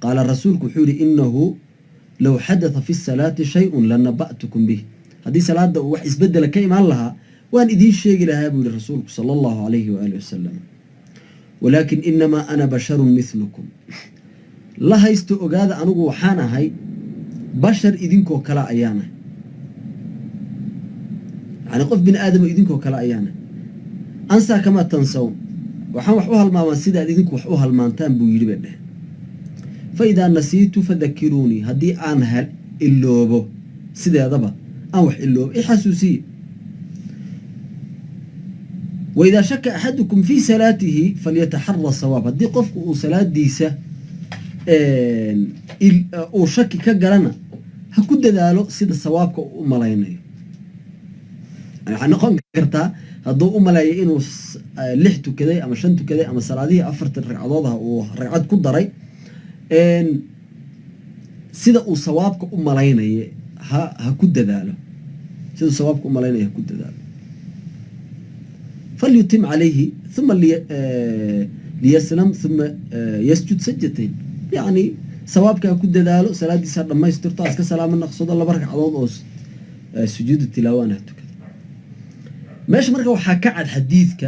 قال الرسول كحوري إنه لو حدث في الصلاة شيء لنبأتكم به. هذه صلاة وح إسبدل كيما لها وأن إدين شيء لها بقول الرسول صلى الله عليه وآله وسلم ولكن إنما أنا بشر مثلكم لا هيستو أجاد أنو وحانا هاي بشر إدينكو كلا أيانا يعني قف بن آدم إدينكو كلا أيانا أنسى كما تنسون وحان وحوها المامان سيدا إدينكو وحوها المانتان بويري بده فإذا نسيت فذكروني هدي أنها اللوبو سيدا يضبا أوح اللوب إحسوسي وإذا شك أحدكم في صلاته فليتحرى الصواب هدي قف صلاة ديسة أو شك كجلنا هكود دالو سيدا صوابك وملايني يعني حنقول كرتا هدو ملاي إنه لحتو كذا أما شنتو كذا أما صلاة أفرت الرعاضها ورعاد كدري سيدا أو صوابك وملايني هكود دالو سيدا صوابك وملايني هكود دالو فليتم عليه ثم ليسلم ثم يسجد سجدتين يعني صوابك هكود دالو صلاة دي صار لما يسترطاس كسلام النقصود الله بركة عضوض سجود التلاوة نهتو ماشي مركا وحكى عن حديثك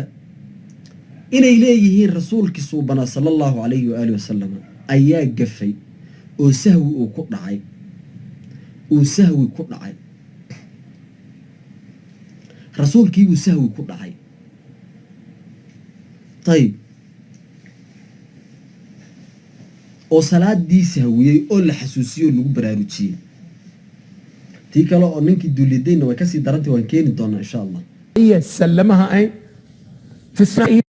إن إليه رسولك صوبنا صلى الله عليه وآله وسلم أيا قفي وسهوي وكرعي وسهوي كرعي رسولك وسهوي كرعي طيب وصلاة دي سهوية أول حسوسية اللي براروتشي تيكا لو أنك دوليدين وكسي درنتي وانكين دونا إن شاء الله سلمها أي في الثنائية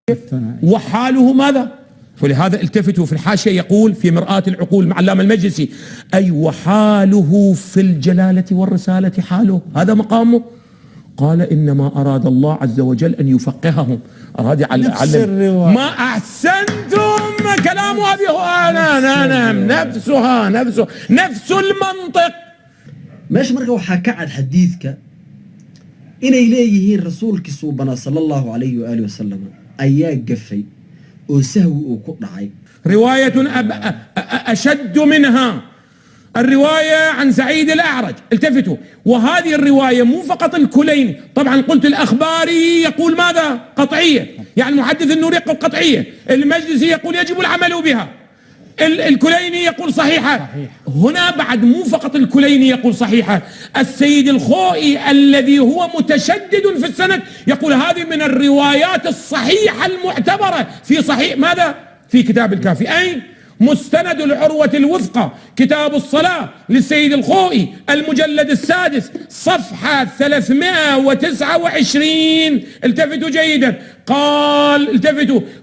وحاله ماذا؟ فلهذا التفتوا في الحاشية يقول في مرآة العقول مع علامة المجلسي أي وحاله في الجلالة والرسالة حاله هذا مقامه. قال إنما أراد الله عز وجل أن يفقههم أراد علم ما أحسنتم كلام أبي أنا نفس المنطق ماشي مركا وحكى عن حديثك إن إليه رسولك صوبنا صلى الله عليه وآله وسلم أيا قفي وسهوي وكرعي رواية أشد منها الرواية عن سعيد الأعرج التفتوا وهذه الرواية مو فقط الكليني طبعا قلت الأخباري يقول ماذا قطعية يعني المحدث النوري يقول قطعية المجلسي يقول يجب العمل بها الكليني يقول صحيحة هنا بعد مو فقط الكليني يقول صحيحة السيد الخوئي الذي هو متشدد في السند يقول هذه من الروايات الصحيحة المعتبرة في صحيح ماذا في كتاب الكافي أين مستند العروة الوثقى كتاب الصلاة للسيد الخوئي المجلد السادس صفحة 329 التفتوا جيدا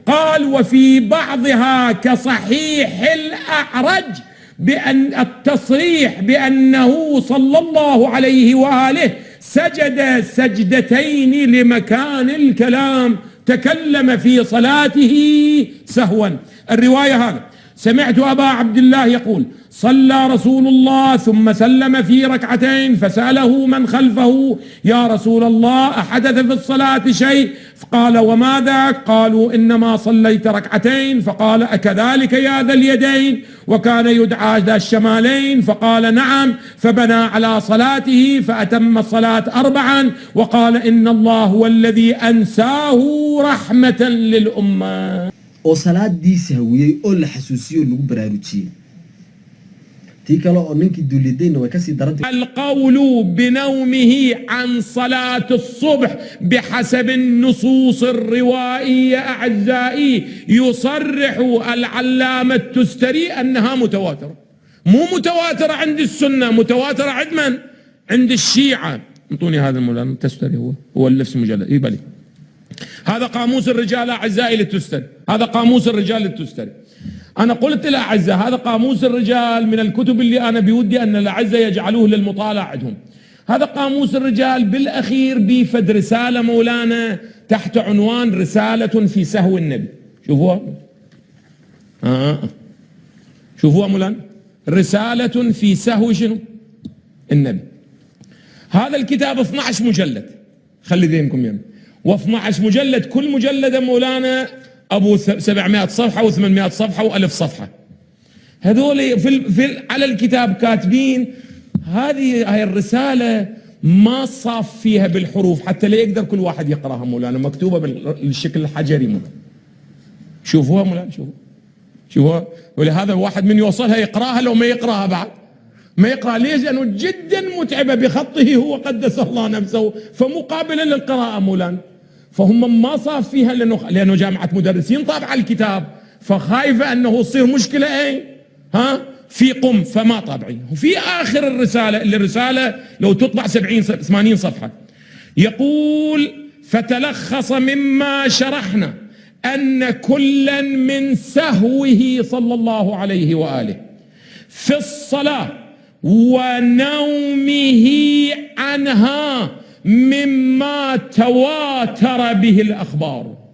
قال وفي بعضها كصحيح الأعرج بأن التصريح بأنه صلى الله عليه وآله سجد سجدتين لمكان الكلام تكلم في صلاته سهوا. الرواية هذا سمعت أبا عبد الله يقول صلى رسول الله ثم سلم في ركعتين فسأله من خلفه يا رسول الله أحدث في الصلاة شيء فقال وماذا قالوا إنما صليت ركعتين فقال أكذلك يا ذا اليدين وكان يدعى ذا الشمالين فقال نعم فبنى على صلاته فأتم الصلاة 4 وقال إن الله هو الذي أنساه رحمة للأمة وصلاة دي سهوية أول حسوسية اللي براروتشي تيكا لو أنك دوليدين وكسي درنتي القول بنومه عن صلاة الصبح بحسب النصوص الروائية أعزائي يصرح العلامة التستري أنها متواترة مو متواترة عند السنة متواترة عند من؟ عند الشيعة انطوني هذا المولانا التستري هو اللفس مجلد يبالي هذا قاموس الرجال أعزائي للتستري هذا قاموس الرجال للتستري أنا قلت للأعزة هذا قاموس الرجال من الكتب اللي أنا بودي أن الأعزة يجعلوه للمطالعة عندهم هذا قاموس الرجال بالأخير بيفد رسالة مولانا تحت عنوان رسالة في سهو النبي شوفوها شوفوها مولانا رسالة في سهو شنو النبي هذا الكتاب 12 مجلد خلي ذهنكم يمين و12 مجلد كل مجلد مولانا أبو 700 صفحة و800 صفحة و1000 صفحة هذول على الكتاب كاتبين هاي الرسالة ما صاف فيها بالحروف حتى لا يقدر كل واحد يقراها مولانا، مكتوبة بالشكل الحجري مولانا. شوفوها مولانا، شوفوها. ولهذا واحد من يوصلها يقراها لو ما يقراها بعد ما يقرأ. ليش؟ لأنه جدا متعبة بخطه هو قدس الله نفسه، فمقابلة للقراءة مولانا. فهم ما صاف فيها لأنه جامعة مدرسين طابعة الكتاب، فخايفة أنه يصير مشكلة في قم، فما طابعين. وفي آخر الرسالة لو تطبع 80 صفحة يقول: فتلخص مما شرحنا أن كلا من سهوه صلى الله عليه وآله في الصلاة ونومه عنها مما تواتر به الأخبار.